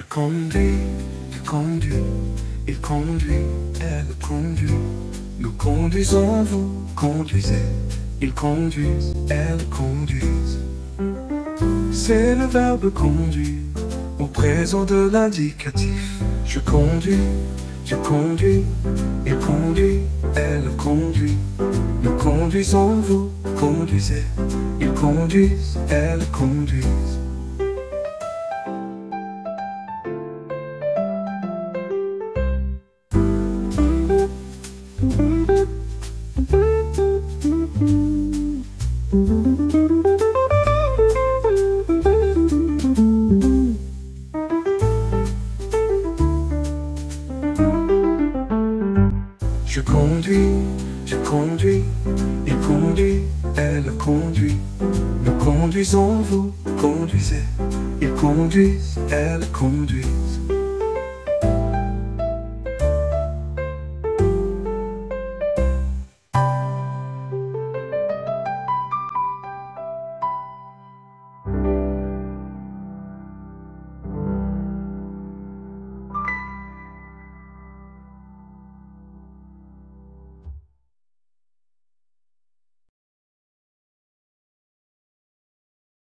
Je conduis, tu conduis, il conduit, elle conduit. Nous conduisons, vous conduisez, ils conduisent, elles conduisent. C'est le verbe conduire au présent de l'indicatif. Je conduis, tu conduis, il conduit, elle conduit. Nous conduisons, vous conduisez, ils conduisent, elles conduisent. Je conduis, tu conduis, il conduit, elle conduit. Nous conduisons, vous conduisez, ils conduisent, elles conduisent.